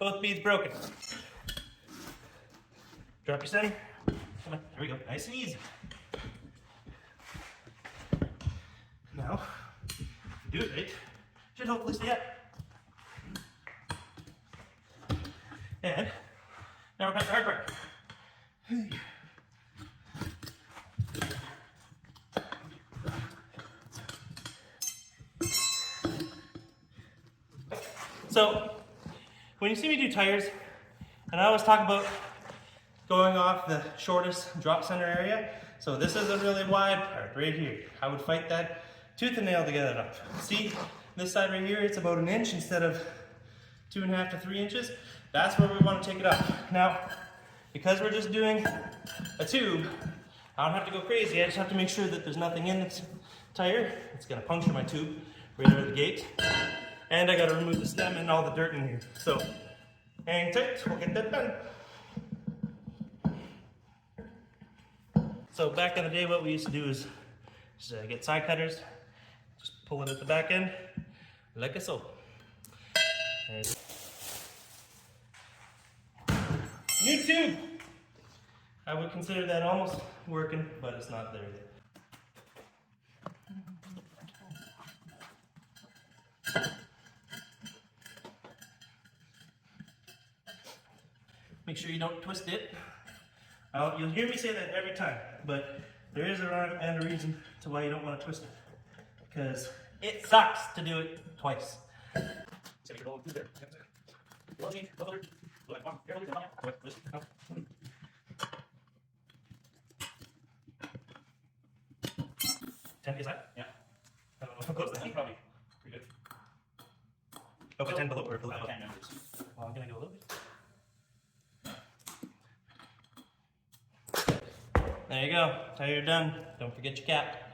both beads broken. Drop your center. Come on, there we go, nice and easy. Now, if you do it right, should hopefully stay up. And now we're past the hard part. So, when you see me do tires, and I always talk about going off the shortest drop center area, so this is a really wide part right here. I would fight that tooth and nail to get it up. See, this side right here, it's about 1 inch instead of 2.5 to 3 inches. That's where we want to take it up. Now, because we're just doing a tube, I don't have to go crazy. I just have to make sure that there's nothing in this tire. It's gonna puncture my tube right out of the gate. And I gotta remove the stem and all the dirt in here. So, hang tight, we'll get that done. So back in the day, what we used to do is just get side cutters, just pull it at the back end, like so. New tube! I would consider that almost working, but it's not there yet. Make sure you don't twist it. You'll hear me say that every time, but there is a rhyme and a reason to why you don't want to twist it. Because it sucks to do it twice. 10 PSI? Yeah. How close that? Probably pretty good. Oh, but 10 below or below? 10 members. Well, I'm going to go a little bit. There you go. Tire done. Don't forget your cap.